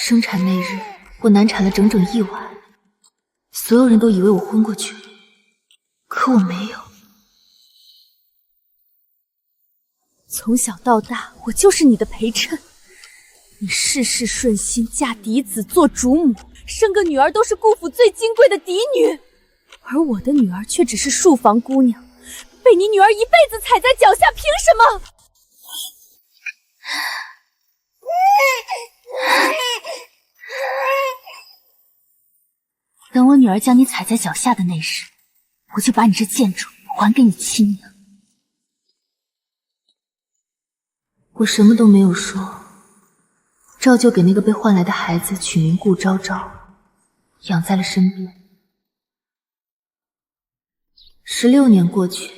生产那日，我难产了整整1晚，所有人都以为我昏过去了，可我没有。从小到大，我就是你的陪衬，你事事顺心，嫁嫡子做主母，生个女儿都是顾府最金贵的嫡女，而我的女儿却只是庶房姑娘，被你女儿一辈子踩在脚下，凭什么？等我女儿将你踩在脚下的那时，我就把你这贱种还给你亲娘。我什么都没有说，照旧给那个被换来的孩子取名顾昭昭，养在了身边。16年过去，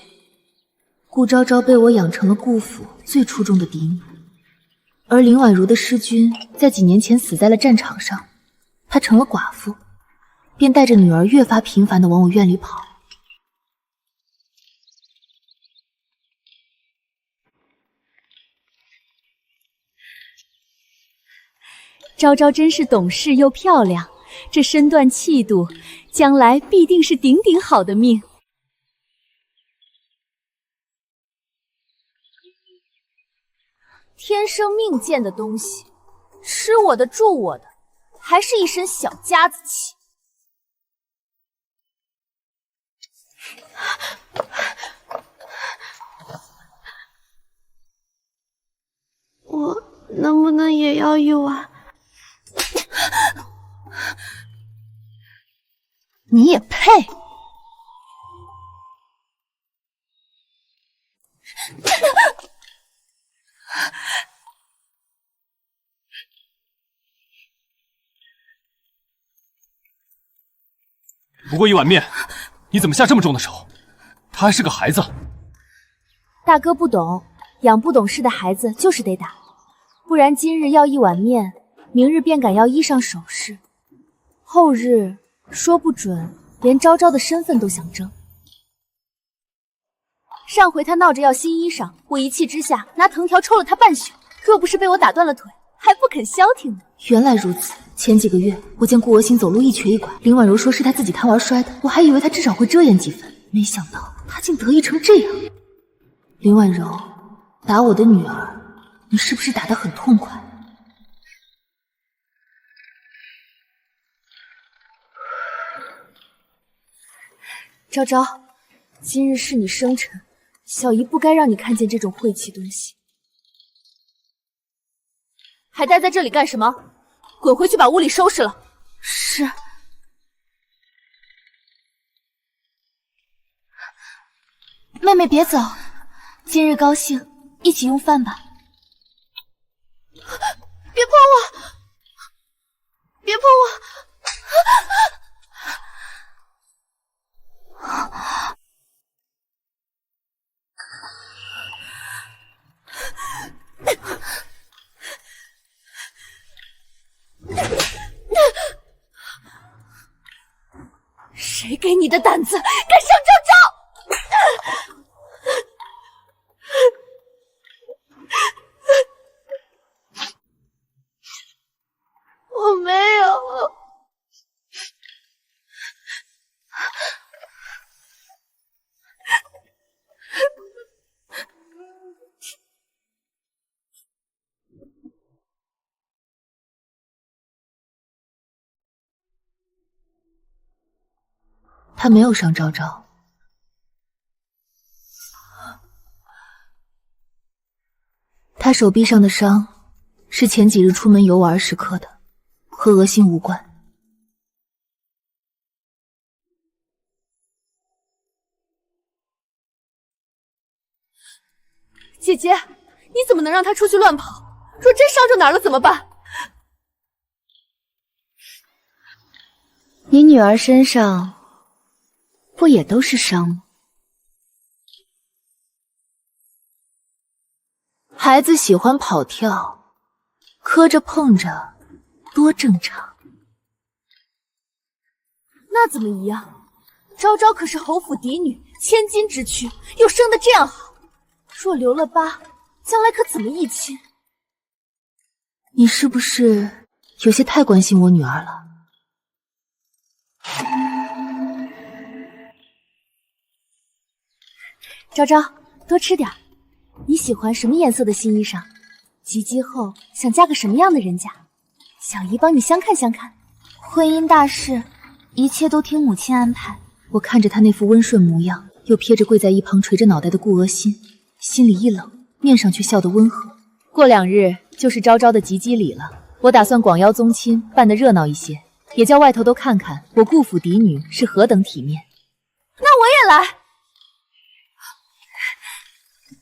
顾昭昭被我养成了顾府最出众的嫡女，而林婉如的师君在几年前死在了战场上，她成了寡妇，便带着女儿越发频繁地往我院里跑。昭昭真是懂事又漂亮，这身段气度，将来必定是顶顶好的命。天生命贱的东西，吃我的住我的，还是一身小家子气。我能不能也要1碗？你也配？不过1碗面，你怎么下这么重的手？他还是个孩子。大哥不懂，养不懂事的孩子就是得打，不然今日要1碗面，明日便敢要衣裳首饰，后日说不准连昭昭的身份都想争。上回他闹着要新衣裳，我一气之下拿藤条抽了他半宿，若不是被我打断了腿，还不肯消停呢。原来如此，前几个月我见顾娥心走路一瘸一拐，林婉柔说是她自己贪玩摔的，我还以为她至少会遮掩几分，没想到她竟得意成这样。林婉柔，打我的女儿，你是不是打得很痛快？昭昭，今日是你生辰，小姨不该让你看见这种晦气东西。还待在这里干什么？滚回去把屋里收拾了。是。妹妹别走，今日高兴，一起用饭吧。别碰我！别碰我！谁给你的胆子，敢上昭昭？我没有。他没有伤昭昭，他手臂上的伤是前几日出门游玩时刻的，和娥心无关。姐姐，你怎么能让他出去乱跑？若真伤着哪儿了怎么办？你女儿身上不也都是伤吗？孩子喜欢跑跳，磕着碰着，多正常。那怎么一样？昭昭可是侯府嫡女，千金之躯，又生得这样好，若留了疤，将来可怎么议亲？你是不是有些太关心我女儿了。昭昭，多吃点。你喜欢什么颜色的新衣裳？及笄后想嫁个什么样的人家？小姨帮你相看相看。婚姻大事，一切都听母亲安排。我看着她那副温顺模样，又瞥着跪在一旁垂着脑袋的顾娥心，心里一冷，面上却笑得温和。过2日就是昭昭的及笄礼了，我打算广邀宗亲，办得热闹一些，也叫外头都看看我顾府嫡女是何等体面。那我也来。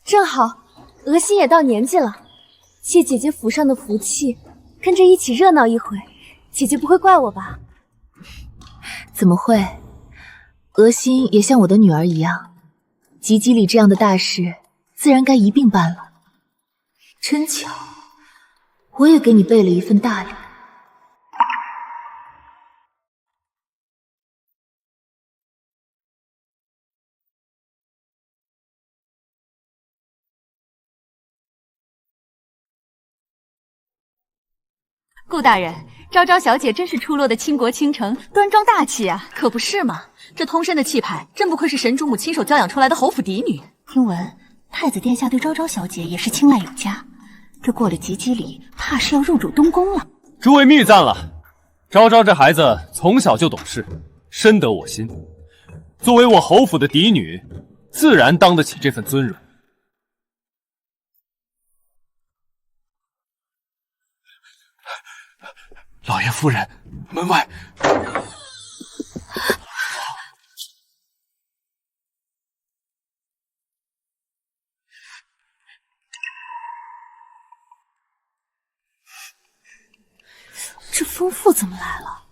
正好，娥心也到年纪了，借姐姐府上的福气，跟着一起热闹一回，姐姐不会怪我吧？怎么会？娥心也像我的女儿一样，及笄礼这样的大事，自然该一并办了。真巧，我也给你备了一份大礼。顾大人，昭昭小姐真是出落的倾国倾城，端庄大气啊！可不是嘛，这通身的气派，真不愧是神主母亲手教养出来的侯府嫡女。听闻太子殿下对昭昭小姐也是青睐有加，这过了及笄礼，怕是要入主东宫了。诸位密赞了，昭昭这孩子从小就懂事，深得我心。作为我侯府的嫡女，自然当得起这份尊荣。老爷夫人，门外。这丰富怎么来了？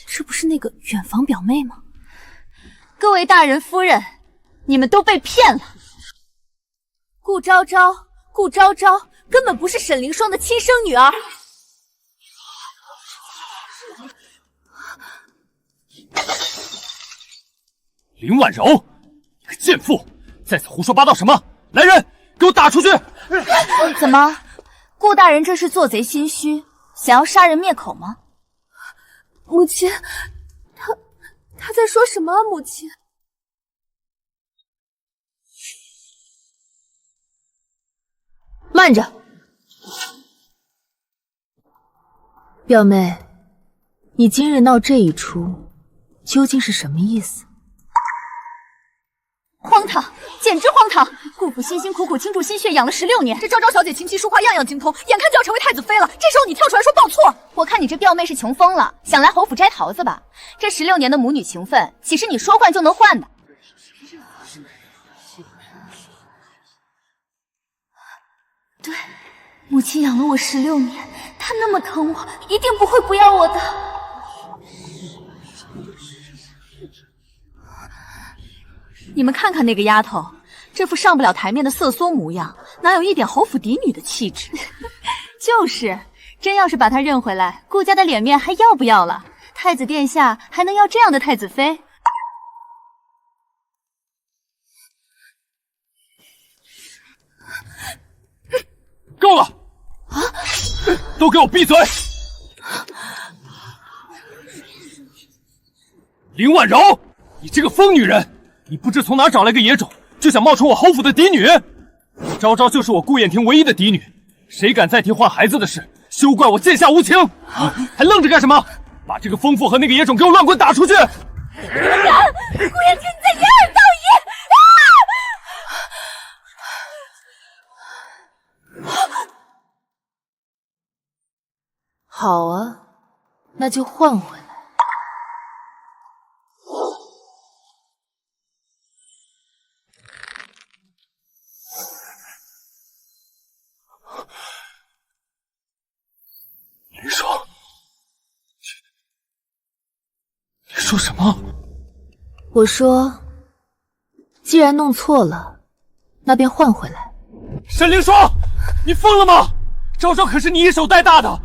这不是那个远房表妹吗？各位大人夫人，你们都被骗了。顾昭昭根本不是沈凌霜的亲生女儿。林婉柔，你个贱妇，在此胡说八道什么？来人，给我打出去！怎么，顾大人这是做贼心虚，想要杀人灭口吗？母亲，他在说什么啊？母亲，慢着，表妹，你今日闹这一出，究竟是什么意思？荒唐，简直荒唐！顾府辛辛苦苦倾注心血养了16年，这昭昭小姐琴棋书画样样精通，眼看就要成为太子妃了。这时候你跳出来说报错，我看你这表妹是穷疯了，想来侯府摘桃子吧？这16年的母女情分，岂是你说换就能换的？对，母亲养了我16年，她那么疼我，一定不会不要我的。你们看看那个丫头，这副上不了台面的瑟缩模样，哪有一点侯府嫡女的气质？就是，真要是把她认回来，顾家的脸面还要不要了？太子殿下还能要这样的太子妃？够了！啊！都给我闭嘴！林婉柔，你这个疯女人！你不知从哪找来个野种，就想冒充我侯府的嫡女？昭昭就是我顾燕婷唯一的嫡女，谁敢再提换孩子的事，休怪我剑下无情！还愣着干什么？把这个疯妇和那个野种给我乱滚打出去！顾燕婷，你在掩耳盗银！好啊，那就换回来。林霜，你说什么？我说，既然弄错了，那便换回来。沈凌霜，你疯了吗？昭昭可是你一手带大的，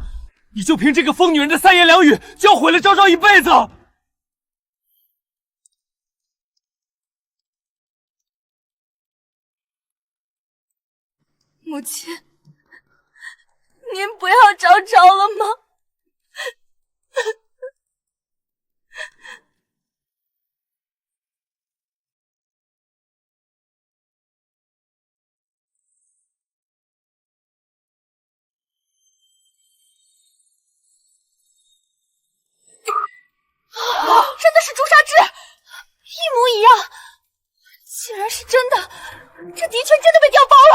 你就凭这个疯女人的3言2语，就要毁了昭昭一辈子？母亲，您不要昭昭了吗？真的是朱砂痣，一模一样。既然是真的，这的确真的被调包了。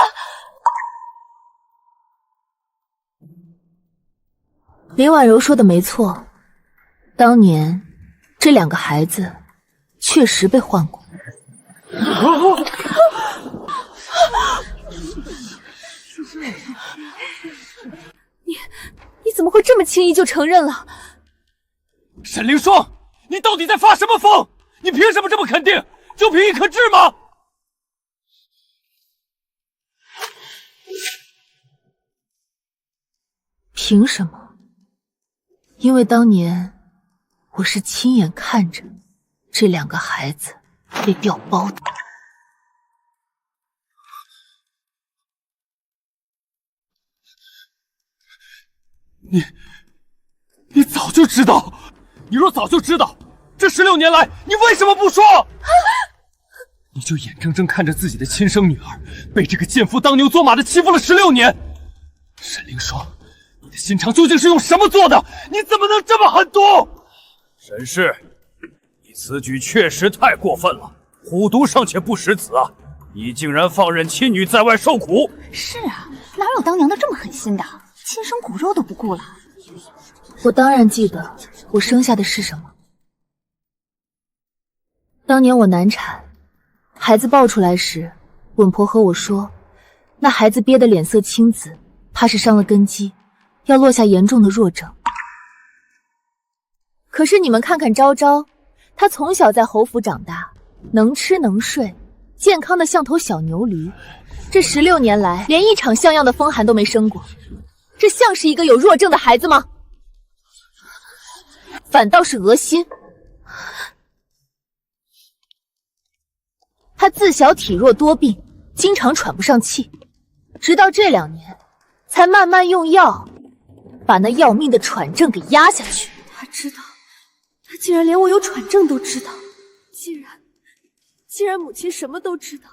林婉柔说的没错，当年这2个孩子确实被换过。你怎么会这么轻易就承认了？沈凌霜，你到底在发什么疯？你凭什么这么肯定？就凭一颗痣吗？凭什么？因为当年我是亲眼看着这2个孩子被调包的。你早就知道？你若早就知道，这16年来你为什么不说？你就眼睁睁看着自己的亲生女儿被这个贱妇当牛做马的欺负了16年。沈凌霜，你的心肠究竟是用什么做的？你怎么能这么狠毒？沈氏，你此举确实太过分了，虎毒尚且不食子啊！你竟然放任亲女在外受苦！是啊，哪有当娘的这么狠心的？亲生骨肉都不顾了。我当然记得我生下的是什么。当年我难产，孩子抱出来时，稳婆和我说，那孩子憋得脸色青紫，怕是伤了根基，要落下严重的弱症。可是你们看看昭昭，她从小在侯府长大，能吃能睡，健康的像头小牛驴，这16年来连一场像样的风寒都没生过，这像是一个有弱症的孩子吗？反倒是恶心。他自小体弱多病，经常喘不上气，直到这2年才慢慢用药把那要命的喘症给压下去。他知道，他竟然连我有喘症都知道。既然母亲什么都知道，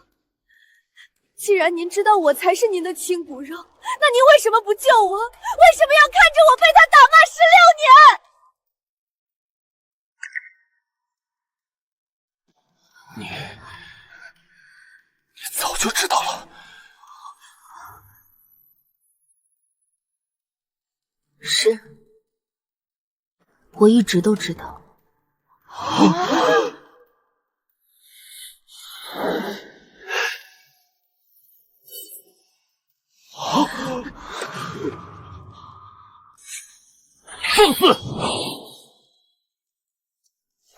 既然您知道我才是您的亲骨肉，那您为什么不救我？为什么要看着我被他打骂16年？你早就知道了。是，我一直都知道。放肆！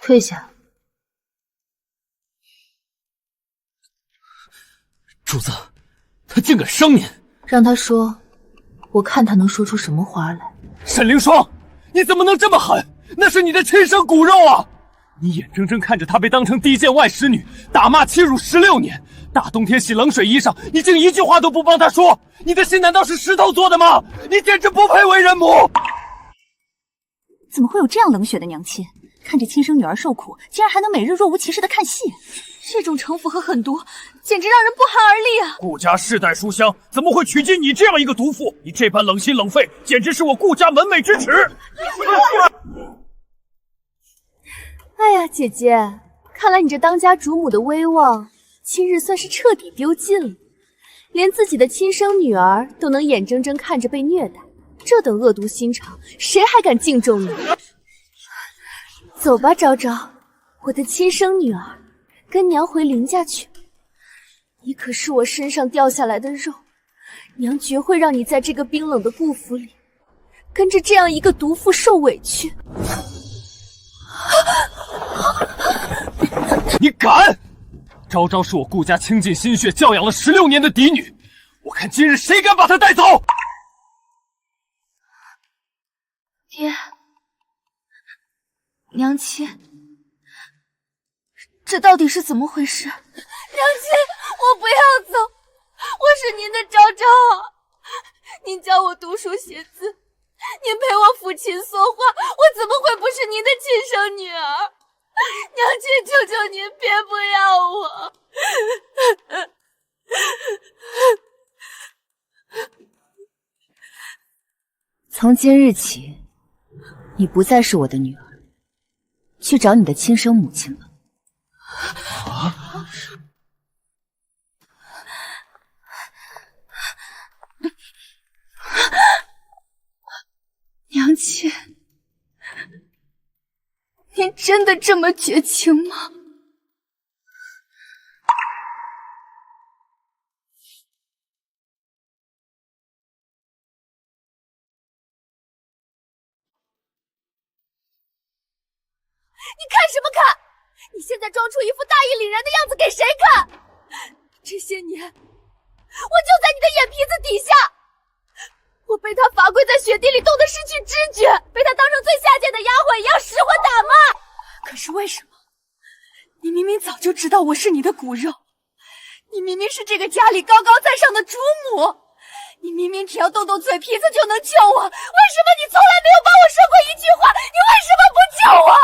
退下。主子，他竟敢伤您！让他说，我看他能说出什么花来。沈凌霜，你怎么能这么狠？那是你的亲生骨肉啊！你眼睁睁看着她被当成低贱外室女，打骂欺辱16年，大冬天洗冷水衣裳，你竟一句话都不帮她说，你的心难道是石头做的吗？你简直不配为人母！怎么会有这样冷血的娘亲？看着亲生女儿受苦，竟然还能每日若无其事的看戏，这种城府和狠毒，简直让人不寒而栗啊！顾家世代书香，怎么会娶进你这样一个毒妇？你这般冷心冷肺，简直是我顾家门楣之耻！哎呀，姐姐，看来你这当家主母的威望，今日算是彻底丢尽了。连自己的亲生女儿都能眼睁睁看着被虐待，这等恶毒心肠，谁还敢敬重你？走吧，昭昭，我的亲生女儿，跟娘回林家去。你可是我身上掉下来的肉，娘绝会让你在这个冰冷的顾府里，跟着这样一个毒妇受委屈。你敢！昭昭是我顾家倾尽心血教养了16年的嫡女，我看今日谁敢把她带走！爹，娘亲，这到底是怎么回事？娘亲，我不要走，我是您的昭昭啊！您教我读书写字，您陪我抚琴说话，我怎么会不是您的亲生女儿？娘亲，求求您别不要我！从今日起，你不再是我的女儿，去找你的亲生母亲吧。娘亲，您真的这么绝情吗？你看什么看？你现在装出一副大义凛然的样子给谁看？这些年，我就在你的眼皮子底下。我被他罚跪在雪地里，冻得失去知觉，被他当成最下贱的丫鬟一样使唤打骂。可是为什么？你明明早就知道我是你的骨肉，你明明是这个家里高高在上的主母，你明明只要动动嘴皮子就能救我，为什么你从来没有帮我说过一句话？你为什么不救我？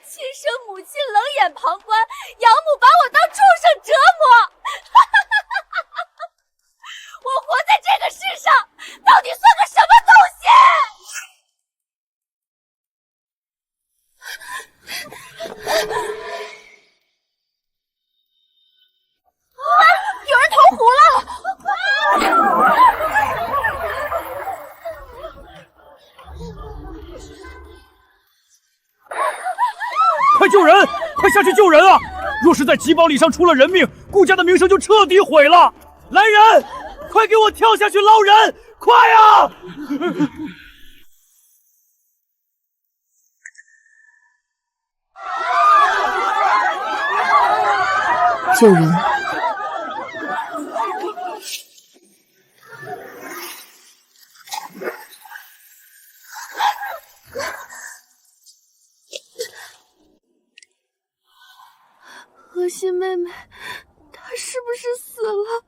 亲生母亲冷眼旁观，养母把我当畜生折磨。我活在这个世上，到底算个什么东西？有人投湖了！快救人！快下去救人啊！若是在集宝礼上出了人命，顾家的名声就彻底毁了。来人，快给我跳下去捞人！快啊！救人。荷心妹妹，她是不是死了？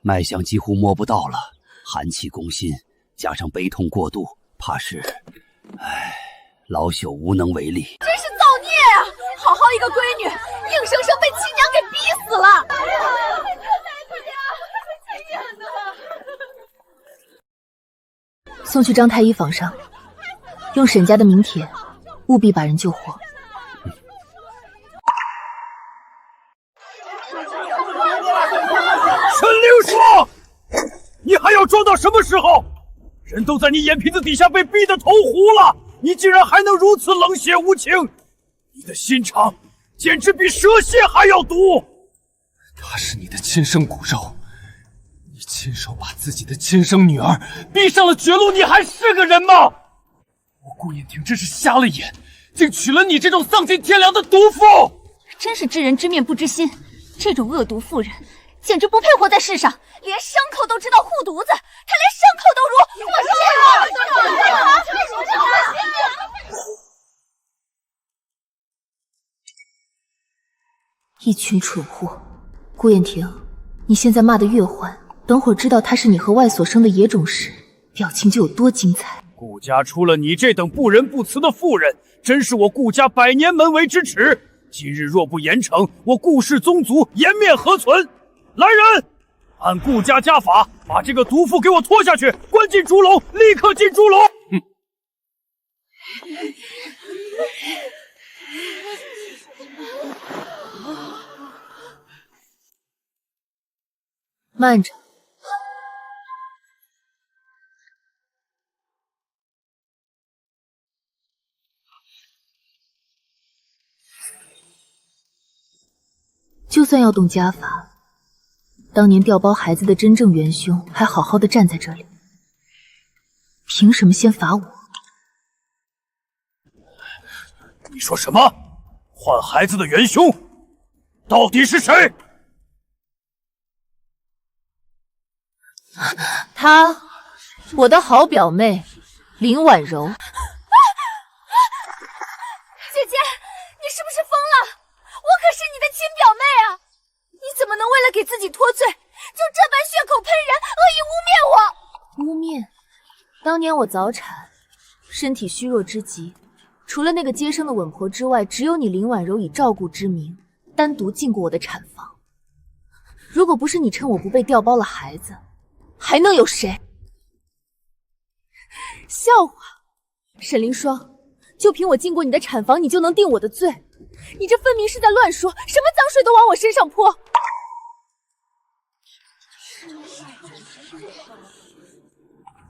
脉象几乎摸不到了，寒气攻心，加上悲痛过度，怕是，老朽无能为力。真是造孽啊！好好一个闺女，硬生生被亲娘给逼死了！送去张太医房上，用沈家的名帖，务必把人救活。陈灵说：“你还要装到什么时候？人都在你眼皮子底下被逼得投湖了，你竟然还能如此冷血无情！你的心肠简直比蛇蝎还要毒！她是你的亲生骨肉，你亲手把自己的亲生女儿逼上了绝路，你还是个人吗？我顾砚婷真是瞎了眼，竟娶了你这种丧尽天良的毒妇！真是知人知面不知心，这种恶毒妇人简直不配活在世上，连牲口都知道护犊子，她连牲口都如。一群蠢货！顾砚婷，你现在骂得越欢，等会儿知道她是你和外所生的野种时，表情就有多精彩。顾家出了你这等不仁不慈的妇人，真是我顾家百年门楣之耻。今日若不严惩，我顾氏宗族颜面何存？来人，按顾家家法，把这个毒妇给我拖下去，关进猪笼，立刻进猪笼。慢着，就算要动家法，当年调包孩子的真正元凶还好好的站在这里，凭什么先罚我？你说什么？换孩子的元凶到底是谁？她，我的好表妹林婉柔。姐姐，你是不是疯了？我可是你的亲表妹啊！你怎么能为了给自己脱罪，就这般血口喷人，恶意污蔑当年我早产，身体虚弱之极，除了那个接生的稳婆之外，只有你林婉柔以照顾之名，单独进过我的产房。如果不是你趁我不备调包了孩子，还能有谁？笑话！沈凌霜，就凭我进过你的产房，你就能定我的罪？你这分明是在乱说，什么脏水都往我身上泼！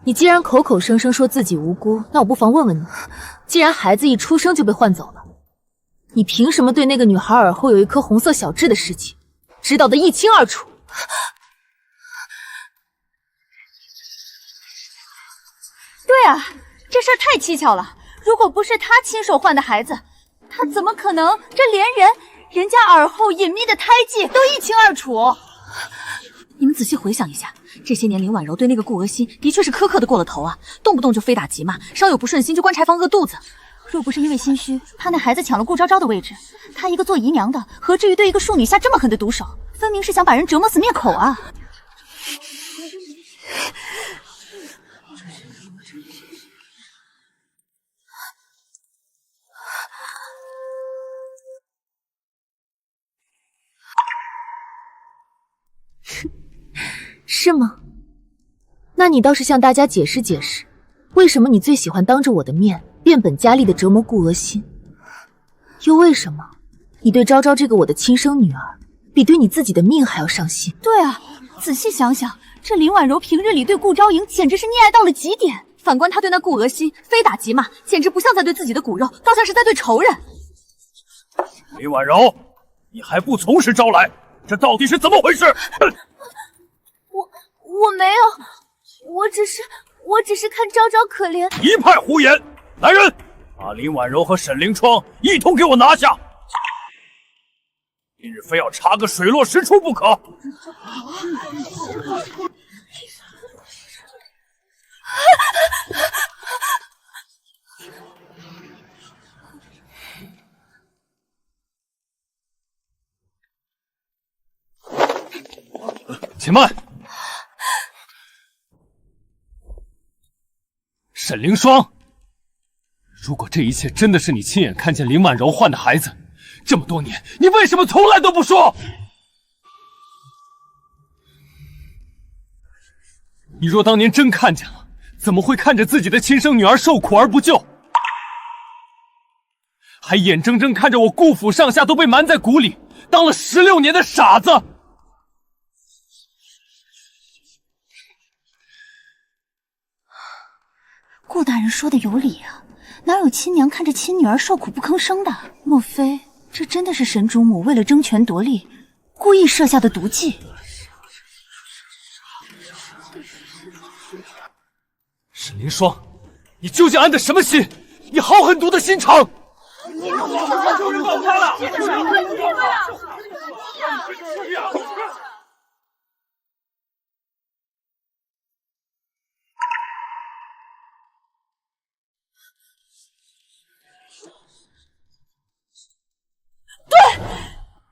你既然口口声声说自己无辜，那我不妨问问你，既然孩子一出生就被换走了，你凭什么对那个女孩耳后有一颗红色小痣的事情知道得一清二楚？对啊，这事儿太蹊跷了。如果不是他亲手换的孩子，他怎么可能这连人家耳后隐秘的胎记都一清二楚？你们仔细回想一下，这些年林婉柔对那个顾娥欣的确是苛刻的过了头啊，动不动就非打即骂，稍有不顺心就关柴房饿肚子。若不是因为心虚，怕那孩子抢了顾昭昭的位置，她一个做姨娘的，何至于对一个庶女下这么狠的毒手？分明是想把人折磨死灭口啊！是吗？那你倒是向大家解释解释，为什么你最喜欢当着我的面变本加厉地折磨顾娥欣？又为什么你对昭昭这个我的亲生女儿，比对你自己的命还要上心？对啊，仔细想想，这林婉柔平日里对顾昭莹简直是溺爱到了极点，反观她对那顾娥欣非打即骂，简直不像在对自己的骨肉，倒像是在对仇人。林婉柔，你还不从实招来，这到底是怎么回事？我没有，我只是看昭昭可怜。一派胡言！来人，把林婉柔和沈凌霜一同给我拿下！今日非要查个水落石出不可！且慢！沈凌霜，如果这一切真的是你亲眼看见林婉柔换的孩子，这么多年你为什么从来都不说？你若当年真看见了，怎么会看着自己的亲生女儿受苦而不救？还眼睁睁看着我顾府上下都被瞒在鼓里，当了16年的傻子？顾大人说的有理啊，哪有亲娘看着亲女儿受苦不吭声的？莫非这真的是沈主母为了争权夺利，故意设下的毒计？沈凌霜，你究竟安的什么心？你好狠毒的心肠！就是放开了！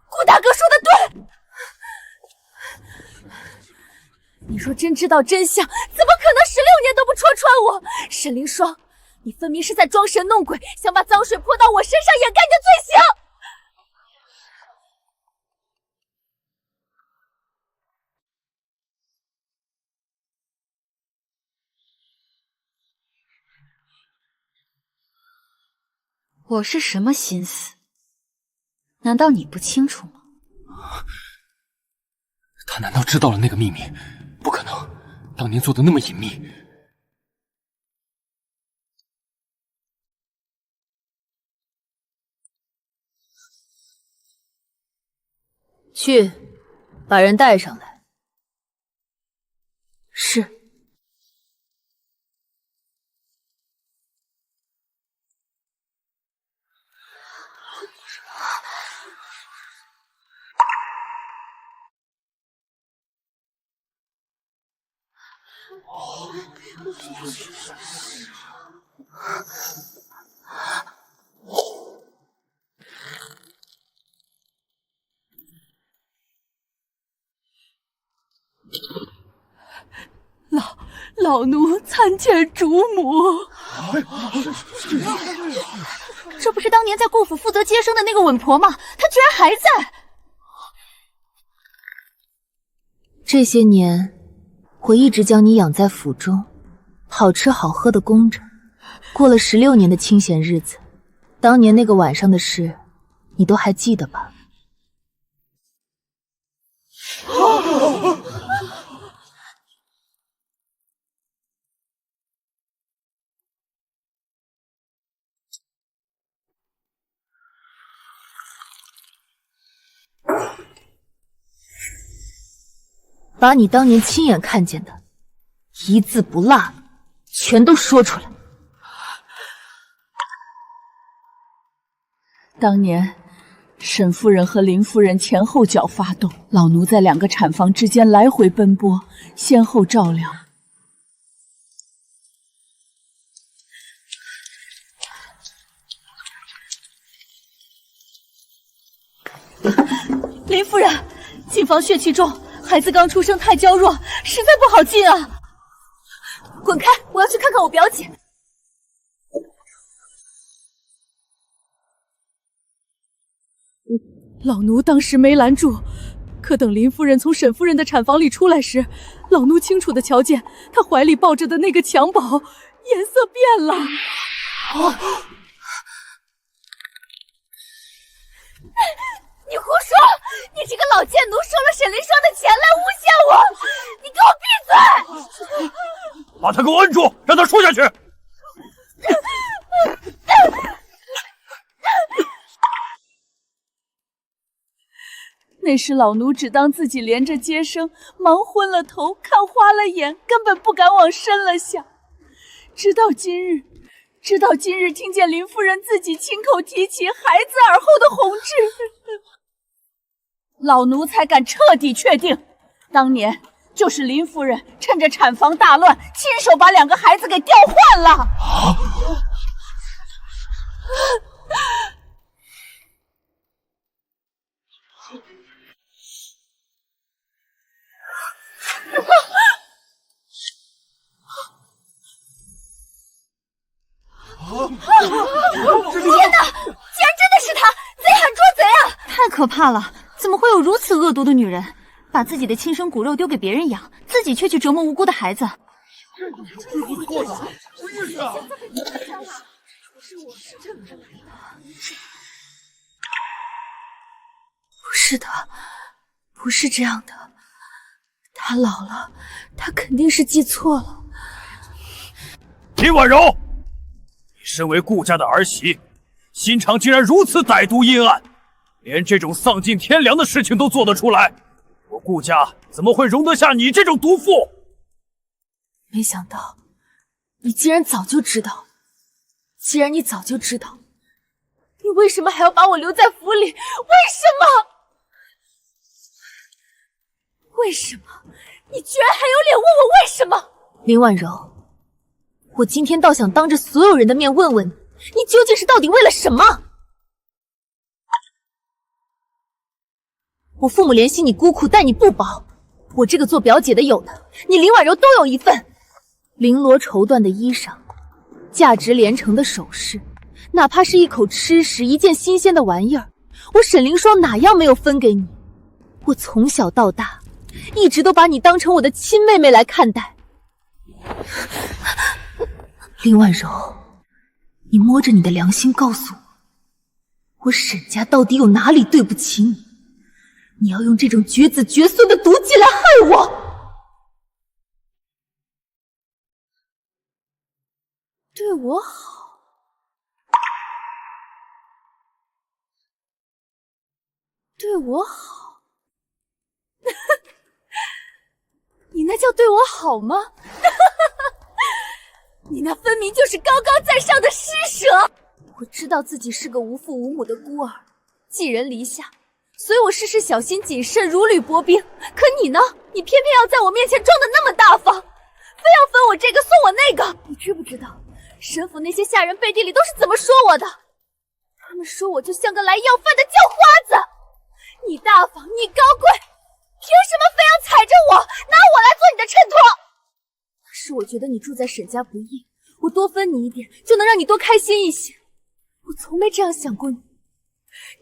顾大哥说的对，你若真知道真相，怎么可能16年都不戳穿我？沈凌霜，你分明是在装神弄鬼，想把脏水泼到我身上掩盖你的罪行。我是什么心思？难道你不清楚吗？他难道知道了那个秘密？不可能，当年做的那么隐秘。去，把人带上来。是。老奴参见主母。这不是当年在顾府负责接生的那个稳婆吗？她居然还在！这些年，我一直将你养在府中，好吃好喝的供着，过了16年的清闲日子。当年那个晚上的事，你都还记得吧？把你当年亲眼看见的，一字不落，全都说出来。当年，沈夫人和林夫人前后脚发动，老奴在2个产房之间来回奔波，先后照料。林夫人，进房血气重，孩子刚出生太娇弱，实在不好进啊！滚开！我要去看看我表姐。老奴当时没拦住，可等林夫人从沈夫人的产房里出来时，老奴清楚地瞧见她怀里抱着的那个襁宝颜色变了。你胡说！你这个老贱奴收了沈凌霜的钱来诬陷我！你给我闭嘴！把他给我摁住，让他说下去。那时老奴只当自己连着接生，忙昏了头，看花了眼，根本不敢往深了想。直到今日听见林夫人自己亲口提起孩子耳后的红痣，老奴才敢彻底确定，当年就是林夫人趁着产房大乱，亲手把2个孩子给调换了。天哪！竟然真的是他！贼喊捉贼啊！太可怕了！怎么会有如此恶毒的女人，把自己的亲生骨肉丢给别人养，自己却去折磨无辜的孩子？不是的，不是这样的。他老了，他肯定是记错了。林婉柔，你身为顾家的儿媳，心肠竟然如此歹毒阴暗，连这种丧尽天良的事情都做得出来，我顾家怎么会容得下你这种毒妇？没想到，你竟然早就知道。既然你早就知道，你为什么还要把我留在府里？为什么？为什么？你居然还有脸问我为什么？林婉柔，我今天倒想当着所有人的面问问你，你究竟是到底为了什么？我父母怜惜你孤苦，待你不薄，我这个做表姐的有的，你林婉柔都有一份。绫罗绸缎的衣裳，价值连城的首饰，哪怕是一口吃食，一件新鲜的玩意儿，我沈凌霜哪样没有分给你？我从小到大一直都把你当成我的亲妹妹来看待。林婉柔，你摸着你的良心告诉我，我沈家到底有哪里对不起你？你要用这种绝子绝孙的毒计来害我？对我好，对我好，你那叫对我好吗？你那分明就是高高在上的施舍。我知道自己是个无父无母的孤儿，寄人篱下，所以我事事小心谨慎，如履薄冰。可你呢？你偏偏要在我面前装得那么大方，非要分我这个送我那个。你知不知道沈府那些下人背地里都是怎么说我的？他们说我就像个来要饭的叫花子。你大方，你高贵，凭什么非要踩着我，拿我来做你的衬托？那是我我觉得你住在沈家不易，我多分你一点，就能让你多开心一些。我从没这样想过你，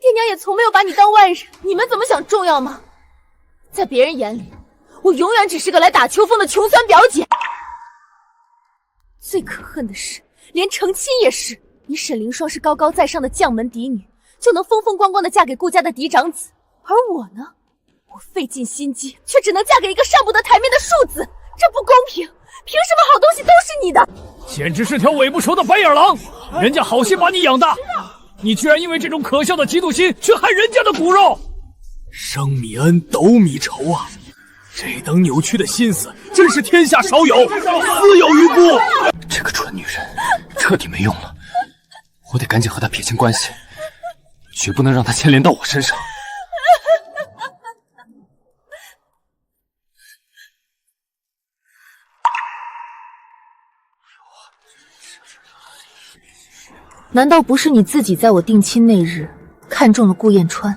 爹娘也从没有把你当外人。你们怎么想重要吗？在别人眼里，我永远只是个来打秋风的穷酸表姐。最可恨的是，连成亲也是。你沈凌霜是高高在上的将门嫡女，就能风风光光的嫁给顾家的嫡长子，而我呢，我费尽心机，却只能嫁给一个上不得台面的庶子，这不公平！凭什么好东西都是你的？简直是条尾不熟的白眼狼！人家好心把你养大，你居然因为这种可笑的嫉妒心去害人家的骨肉！升米恩，斗米仇啊！这等扭曲的心思真是天下少有，死有余辜。这个蠢女人彻底没用了，我得赶紧和她撇清关系，绝不能让她牵连到我身上。难道不是你自己在我定亲那日看中了顾燕川？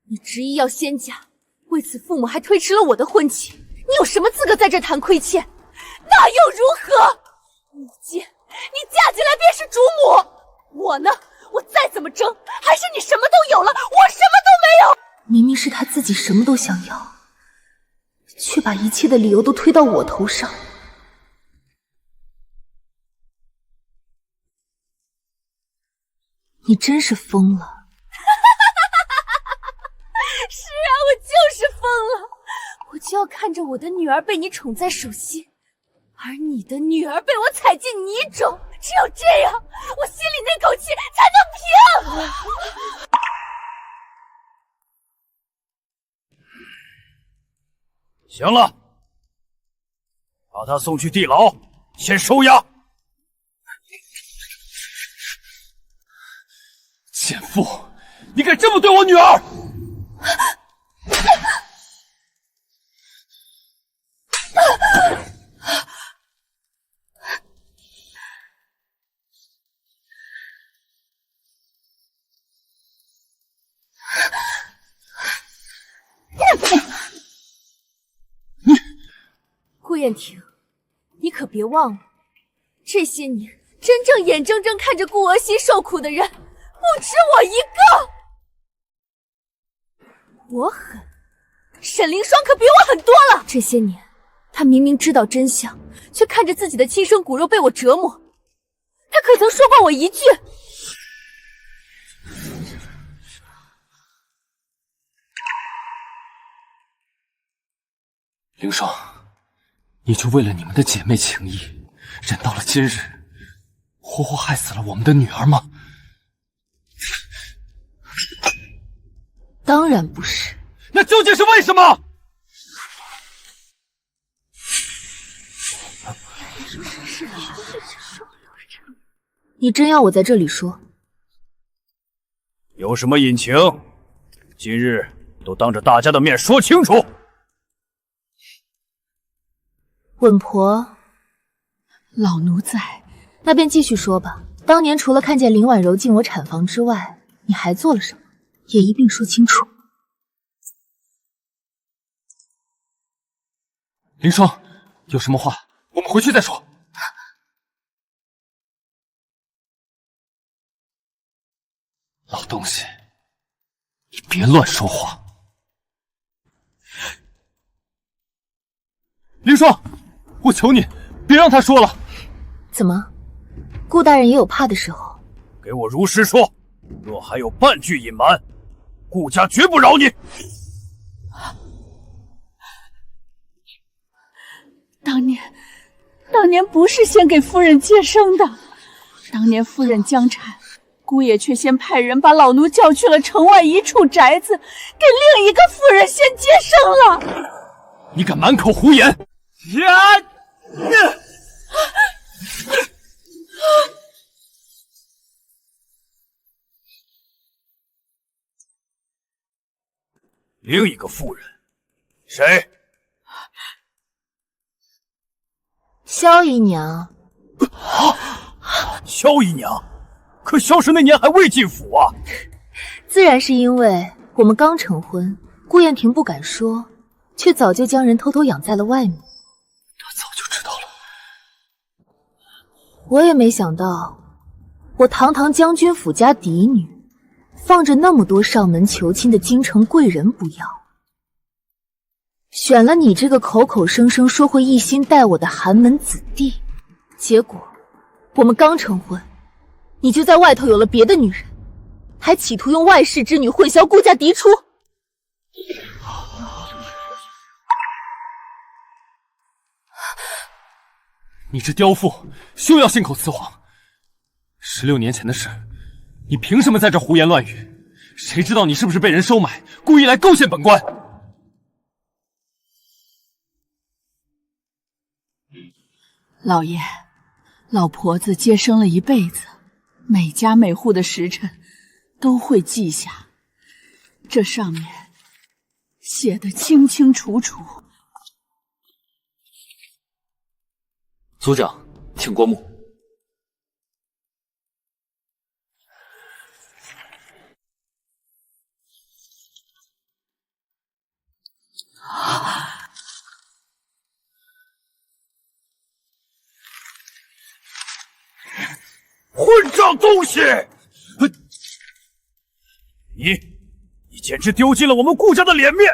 你执意要先嫁，为此父母还推迟了我的婚期，你有什么资格在这谈亏欠？那又如何？你嫁进来便是主母，我呢？我再怎么争，还是你什么都有了，我什么都没有。明明是他自己什么都想要，却把一切的理由都推到我头上。你真是疯了！是啊，我就是疯了，我就要看着我的女儿被你宠在手心，而你的女儿被我踩进泥中，只有这样，我心里那口气才能平。行了，把他送去地牢，先收押。贱妇，你敢这么对我女儿？顾燕婷，你可别忘了，这些年真正眼睁睁看着顾娥心受苦的人不止我一个。我狠，沈凌霜可比我狠多了。这些年，他明明知道真相，却看着自己的亲生骨肉被我折磨。他可曾说过我一句？凌霜，你就为了你们的姐妹情谊，忍到了今日，活活害死了我们的女儿吗？当然不是。那究竟是为什么？你真要我在这里说？有什么隐情，今日都当着大家的面说清楚。稳婆，老奴在。那便继续说吧。当年除了看见林婉柔进我产房之外，你还做了什么？也一并说清楚。凌霜，有什么话我们回去再说。老东西，你别乱说话。凌霜，我求你别让他说了。怎么，顾大人也有怕的时候？给我如实说，若还有半句隐瞒，顾家绝不饶你。当年不是先给夫人接生的，当年夫人将产，姑爷却先派人把老奴叫去了城外一处宅子，给另一个夫人先接生了。你敢满口胡言！另一个妇人，谁？萧姨娘。萧姨娘？可萧氏那年还未进府啊。自然是因为我们刚成婚，顾燕婷不敢说，却早就将人偷偷养在了外面。他早就知道了。我也没想到，我堂堂将军府家嫡女，放着那么多上门求亲的京城贵人不要，选了你这个口口声声说会一心待我的寒门子弟。结果我们刚成婚，你就在外头有了别的女人，还企图用外室之女混淆顾家嫡出。你这刁妇，休要信口雌黄！16年前的事，你凭什么在这胡言乱语？谁知道你是不是被人收买，故意来构陷本官？老爷，老婆子接生了一辈子，每家每户的时辰都会记下，这上面写得清清楚楚。族长，请过目。混账东西！你简直丢尽了我们顾家的脸面！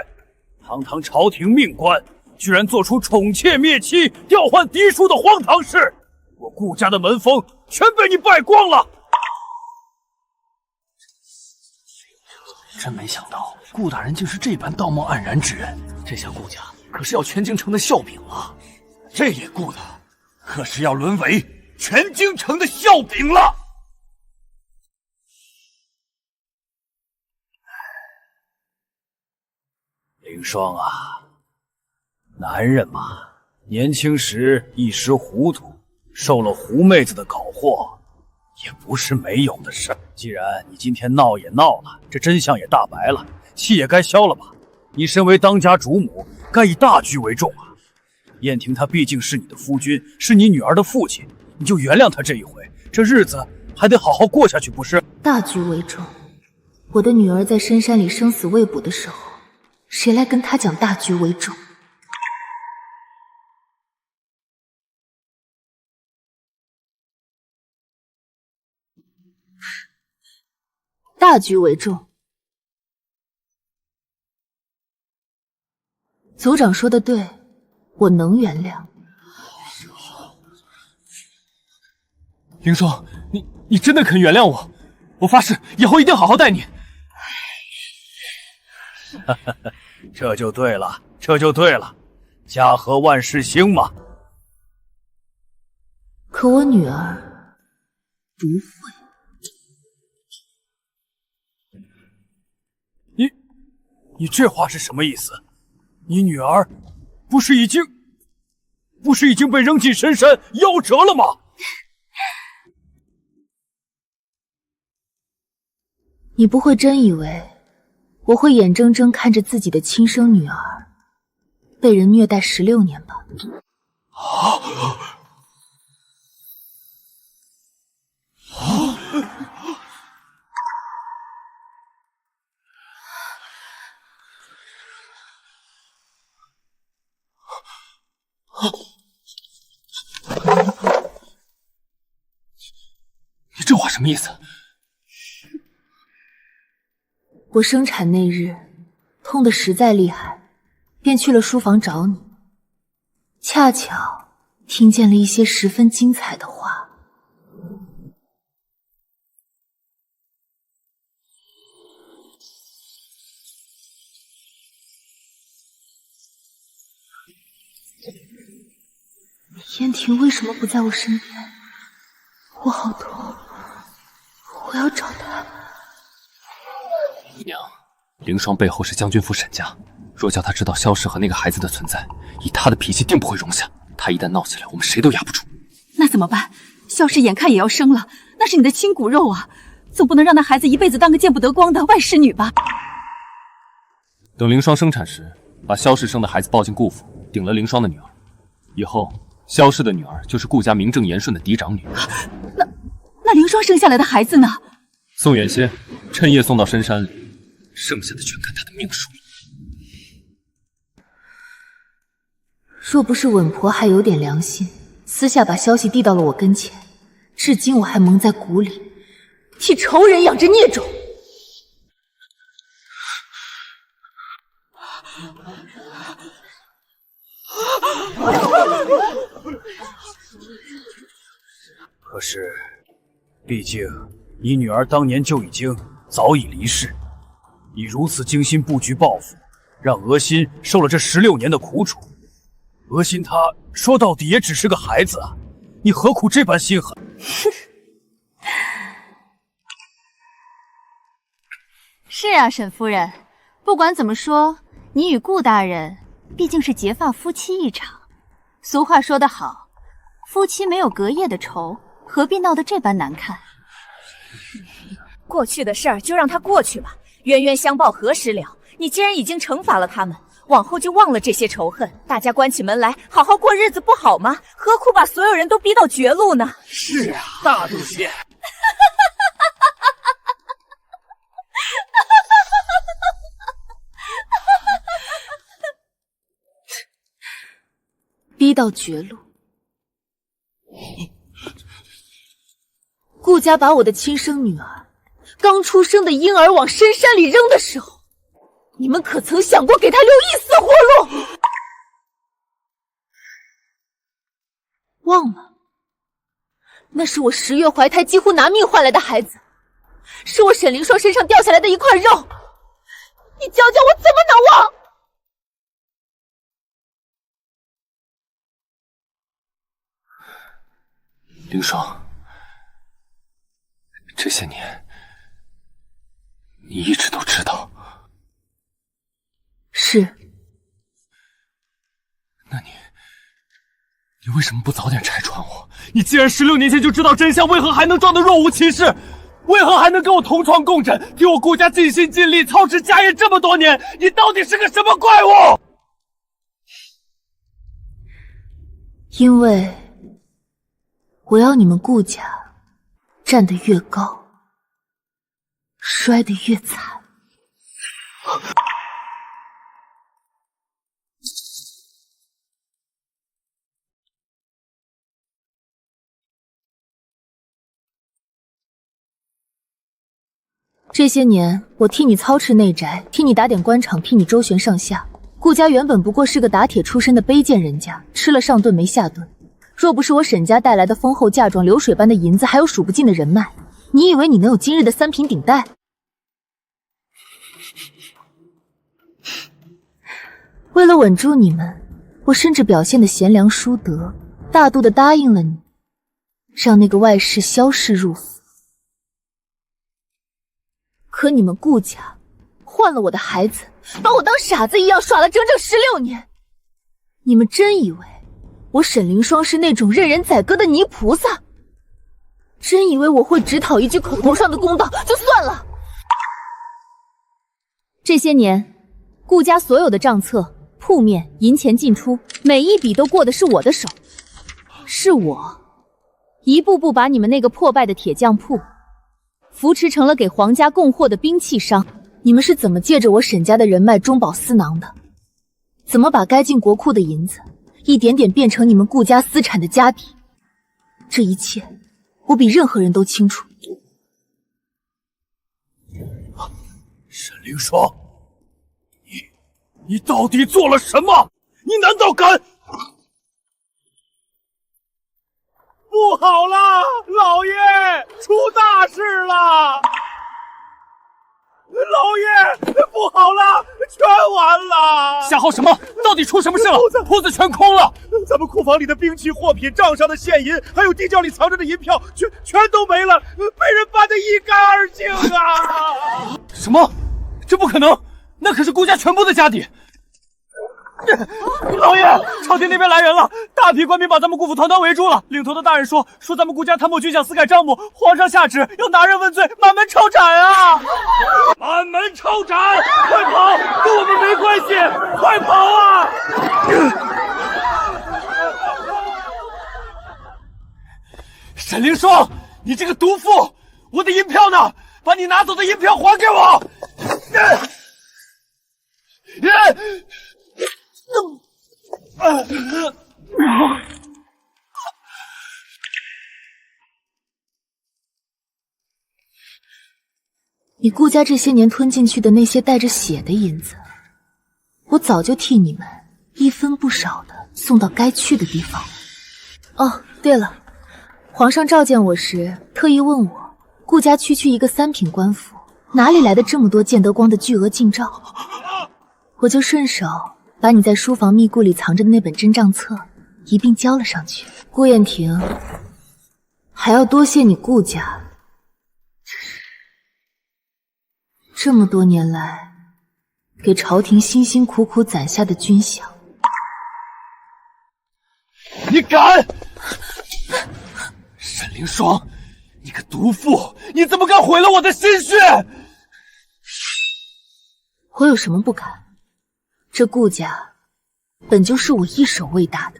堂堂朝廷命官，居然做出宠妾灭妻、调换嫡庶的荒唐事！我顾家的门风全被你败光了！真没想到，顾大人竟是这般道貌岸然之人。这下顾家可是要全京城的笑柄了。这也顾的，可是要沦为全京城的笑柄了。凌霜啊，男人嘛，年轻时一时糊涂，受了胡妹子的搞货，也不是没有的事。既然你今天闹也闹了，这真相也大白了，气也该消了吧。你身为当家主母，该以大局为重啊。燕婷他毕竟是你的夫君，是你女儿的父亲，你就原谅他这一回，这日子还得好好过下去，不是？大局为重。我的女儿在深山里生死未卜的时候，谁来跟她讲大局为重？大局为重。族长说的对，我能原谅。凌霜，你真的肯原谅我？我发誓以后一定好好待你。这就对了，这就对了，家和万事兴嘛。可我女儿不会。你这话是什么意思？你女儿不是已经被扔进深山夭折了吗？你不会真以为我会眼睁睁看着自己的亲生女儿被人虐待16年吧？你这话什么意思？我生产那日痛得实在厉害，便去了书房找你，恰巧听见了一些十分精彩的话。燕婷为什么不在我身边？我好痛，我要找她。娘，凌霜背后是将军府沈家，若叫他知道萧氏和那个孩子的存在，以他的脾气定不会容下。他一旦闹起来，我们谁都压不住。那怎么办？萧氏眼看也要生了，那是你的亲骨肉啊，总不能让那孩子一辈子当个见不得光的外室女吧？等凌霜生产时，把萧氏生的孩子抱进顾府，顶了凌霜的女儿，以后萧氏的女儿就是顾家名正言顺的嫡长女。那凌霜生下来的孩子呢？宋远仙趁夜送到深山里，剩下的全看他的命数了。若不是稳婆还有点良心，私下把消息递到了我跟前，至今我还蒙在鼓里，替仇人养着孽种。可是，毕竟你女儿当年就已经早已离世，你如此精心布局报复，让额心受了这16年的苦楚。额心她说到底也只是个孩子啊，你何苦这般心狠？是啊，沈夫人，不管怎么说，你与顾大人毕竟是结发夫妻一场。俗话说得好，夫妻没有隔夜的仇，何必闹得这般难看？过去的事儿就让它过去吧，冤冤相报何时了？你既然已经惩罚了他们，往后就忘了这些仇恨，大家关起门来好好过日子不好吗？何苦把所有人都逼到绝路呢？是啊，大肚蟹。逼到绝路。顾家把我的亲生女儿，刚出生的婴儿往深山里扔的时候，你们可曾想过给她留一丝活路？忘了，那是我10月怀胎几乎拿命换来的孩子，是我沈凌霜身上掉下来的一块肉，你教教我怎么能忘？凌霜，这些年你一直都知道。是。那你为什么不早点拆穿我？你既然16年前就知道真相，为何还能装得若无其事？为何还能跟我同床共枕，替我顾家尽心尽力操持家业这么多年？你到底是个什么怪物？因为我要你们顾家站得越高，摔得越惨。这些年，我替你操持内宅，替你打点官场，替你周旋上下。顾家原本不过是个打铁出身的卑贱人家，吃了上顿没下顿。若不是我沈家带来的丰厚嫁妆、流水般的银子，还有数不尽的人脉，你以为你能有今日的3品顶戴？为了稳住你们，我甚至表现得贤良淑德，大度地答应了你，让那个外室消逝入府。可你们顾家换了我的孩子，把我当傻子一样耍了整整16年。你们真以为我沈凌霜是那种任人宰割的泥菩萨？真以为我会只讨一句口头上的公道就算了？这些年，顾家所有的账册、铺面、银钱进出，每一笔都过的是我的手，是我一步步把你们那个破败的铁匠铺扶持成了给皇家供货的兵器商。你们是怎么借着我沈家的人脉中饱私囊的？怎么把该进国库的银子一点点变成你们顾家私产的家底？这一切我比任何人都清楚。沈凌霜，你到底做了什么？你难道敢？不好了，老爷出大事了！老爷，不好了，全完了！夏浩什么？到底出什么事了？铺子全空了，咱们库房里的兵器、货品、账上的现银，还有地窖里藏着的银票，全都没了，被人搬得一干二净啊！什么？这不可能！那可是顾家全部的家底。老爷，朝廷那边来人了，大批官兵把咱们顾府团团围住了。领头的大人说咱们顾家贪墨军饷私改账目，皇上下旨要拿人问罪，满门抄斩啊！满门抄斩！快跑，跟我们没关系，快跑啊！沈凌霜，你这个毒妇！我的银票呢？把你拿走的银票还给我！你顾家这些年吞进去的那些带着血的银子，我早就替你们一分不少的送到该去的地方。哦，对了，皇上召见我时特意问我，顾家区一个3品官府，哪里来的这么多见得光的巨额进诏？我就顺手把你在书房密库里藏着的那本真账册一并交了上去。顾燕婷，还要多谢你顾家这么多年来给朝廷辛辛苦苦攒下的军饷。你敢！沈凌霜，你个毒妇，你怎么敢毁了我的心血？我有什么不敢？这顾家本就是我一手喂大的。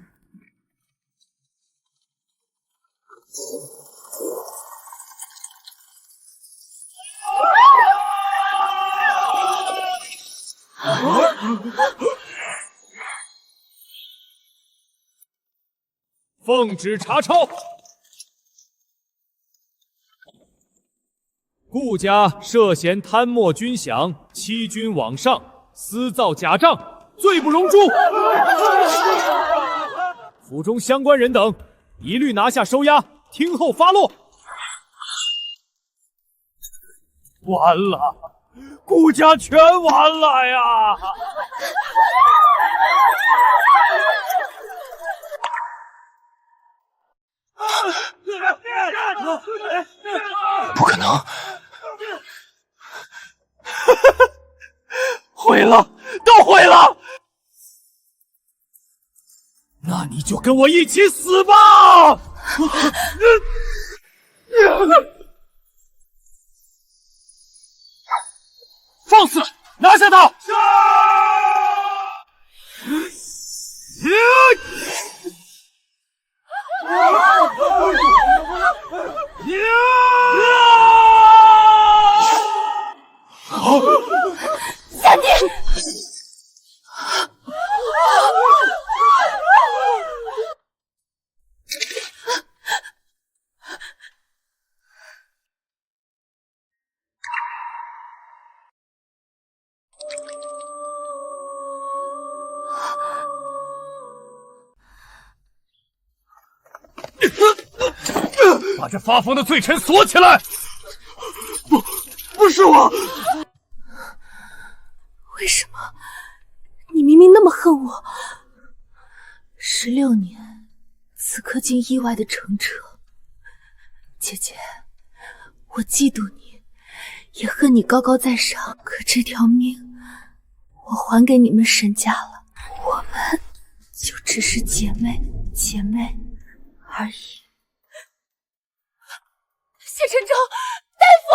奉旨查抄，顾家涉嫌贪没军饷、欺君罔上、私造假账，罪不容诛。府中相关人等一律拿下收押，听候发落。完了，顾家全完了呀！不可能！毁了，都毁了！那你就跟我一起死吧！放肆！拿下他！下地！把这发疯的罪臣锁起来！不是我！为什么？你明明那么恨我！16年，此刻竟意外的成车。姐姐，我嫉妒你，也恨你高高在上。可这条命，我还给你们沈家了。我们就只是姐妹而已。谢承昭，大夫！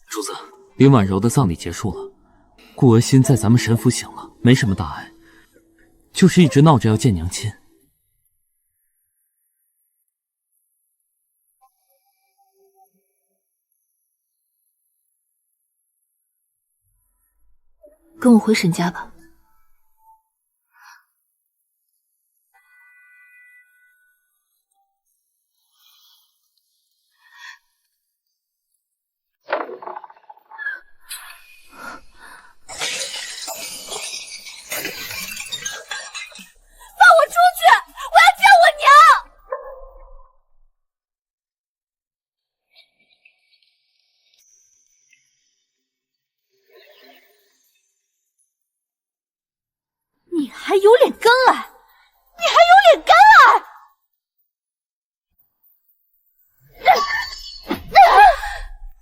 主子，林婉柔的葬礼结束了，顾娥心在咱们沈府醒了，没什么大碍，就是一直闹着要见娘亲。跟我回沈家吧。你还有脸跟来？你还有脸跟来？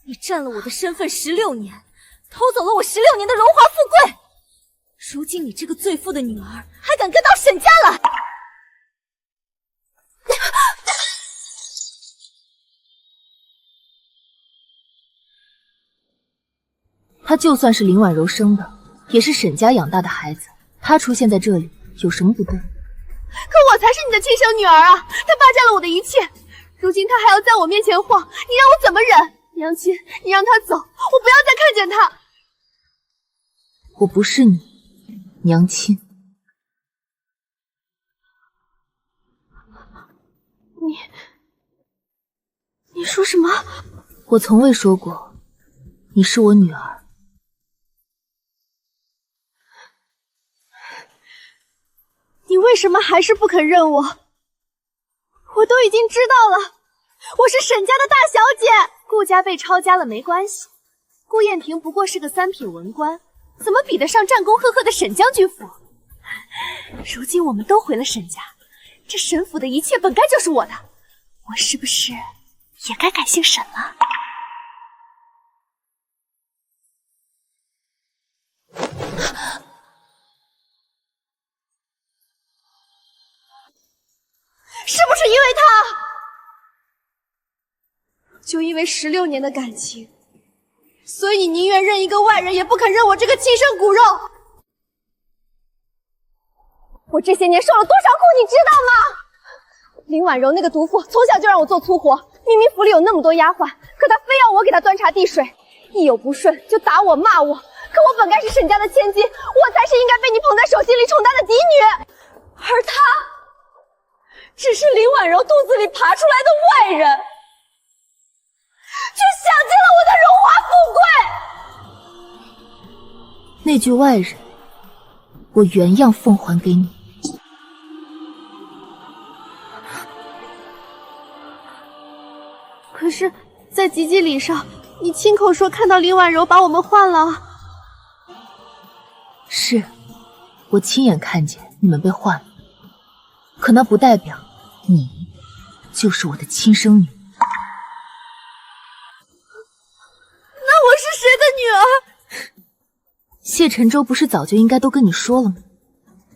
你占了我的身份16年，偷走了我16年的荣华富贵。如今你这个罪妇的女儿，还敢敢跟到沈家来！她就算是林婉柔生的，也是沈家养大的孩子。她出现在这里有什么不对？可我才是你的亲生女儿啊！她霸占了我的一切，如今她还要在我面前晃，你让我怎么忍？娘亲，你让她走，我不要再看见她。我不是你娘亲。你说什么？我从未说过你是我女儿。你为什么还是不肯认我？我都已经知道了，我是沈家的大小姐。顾家被抄家了没关系，顾燕婷不过是个三品文官，怎么比得上战功赫赫的沈将军府？如今我们都回了沈家，这沈府的一切本该就是我的，我是不是也该改姓沈了？是不是因为他？就因为16年的感情，所以你宁愿认一个外人，也不肯认我这个亲生骨肉。我这些年受了多少苦，你知道吗？林婉柔那个毒妇从小就让我做粗活，明明府里有那么多丫鬟，可她非要我给她端茶递水，一有不顺就打我骂我。可我本该是沈家的千金，我才是应该被你捧在手心里宠大的嫡女，而她只是林婉柔肚子里爬出来的外人，却享尽了我的荣华富贵。那句外人，我原样奉还给你。可是，在吉吉礼上，你亲口说看到林婉柔把我们换了。是，我亲眼看见你们被换了，可那不代表你就是我的亲生女儿。那我是谁的女儿？谢承舟不是早就应该都跟你说了吗？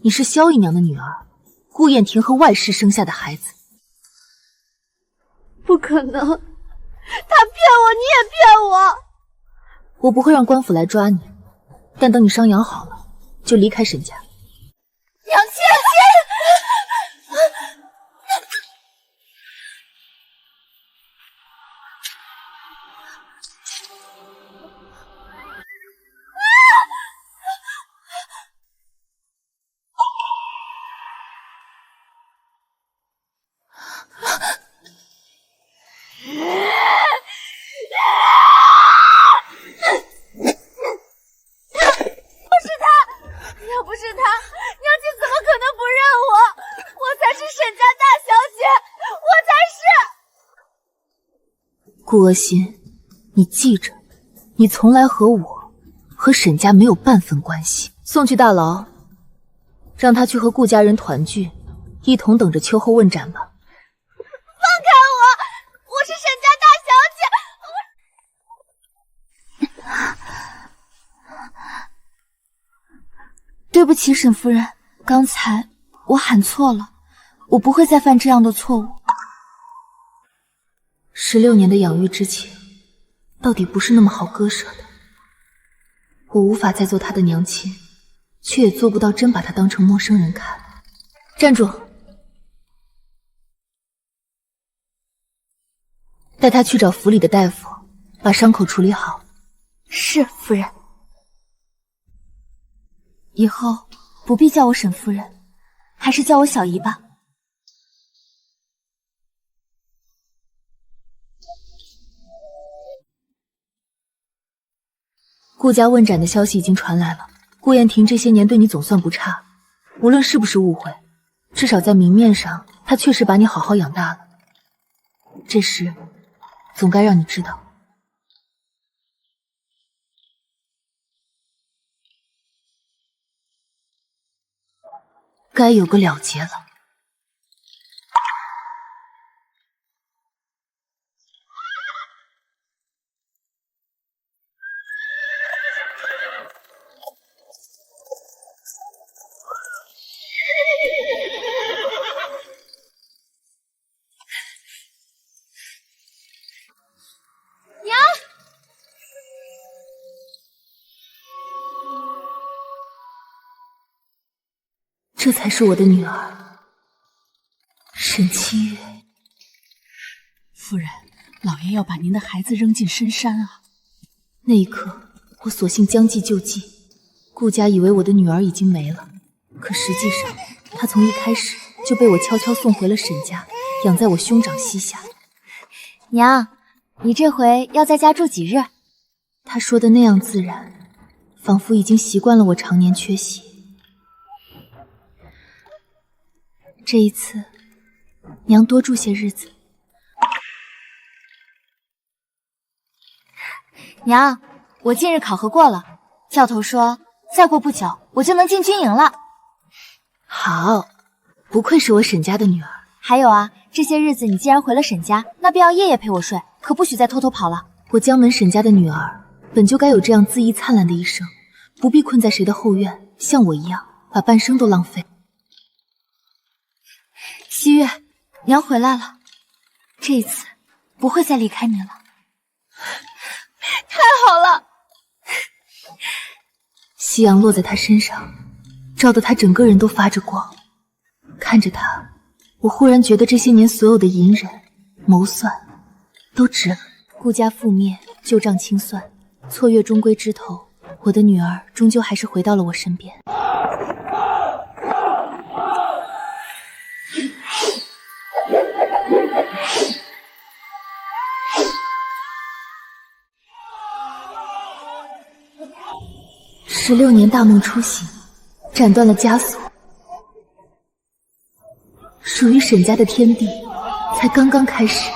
你是萧姨娘的女儿，顾燕婷和外室生下的孩子。不可能，他骗我，你也骗我。我不会让官府来抓你，但等你伤养好了，就离开沈家。娘亲，要不是他，娘亲怎么可能不认我？我才是沈家大小姐，我才是。顾娥心，你记着，你从来和沈家没有半分关系。送去大牢，让他去和顾家人团聚，一同等着秋后问斩吧。放开我！我是沈家大小姐，对不起，沈夫人，刚才我喊错了，我不会再犯这样的错误。16年的养育之情，到底不是那么好割舍的。我无法再做他的娘亲，却也做不到真把他当成陌生人看。站住！带他去找府里的大夫，把伤口处理好。是，夫人。以后不必叫我沈夫人，还是叫我小姨吧。顾家问斩的消息已经传来了，顾燕婷这些年对你总算不差，无论是不是误会，至少在明面上，她确实把你好好养大了。这时，总该让你知道。该有个了结了。这才是我的女儿，沈七月。夫人，老爷要把您的孩子扔进深山啊！那一刻，我索性将计就计。顾家以为我的女儿已经没了，可实际上，她从一开始就被我悄悄送回了沈家，养在我兄长膝下。娘，你这回要在家住几日？她说的那样自然，仿佛已经习惯了我常年缺席。这一次，娘多住些日子。娘，我近日考核过了，教头说再过不久我就能进军营了。好，不愧是我沈家的女儿。还有啊，这些日子你既然回了沈家，那便要夜夜陪我睡，可不许再偷偷跑了。我江门沈家的女儿本就该有这样恣意灿烂的一生，不必困在谁的后院，像我一样把半生都浪费。西月，娘回来了，这一次不会再离开你了。太好了！夕阳落在她身上，照得她整个人都发着光。看着她，我忽然觉得这些年所有的隐忍、谋算都值了。顾家覆灭，旧账清算，错月终归枝头，我的女儿终究还是回到了我身边。16年大梦初醒，斩断了枷锁，属于沈家的天地才刚刚开始。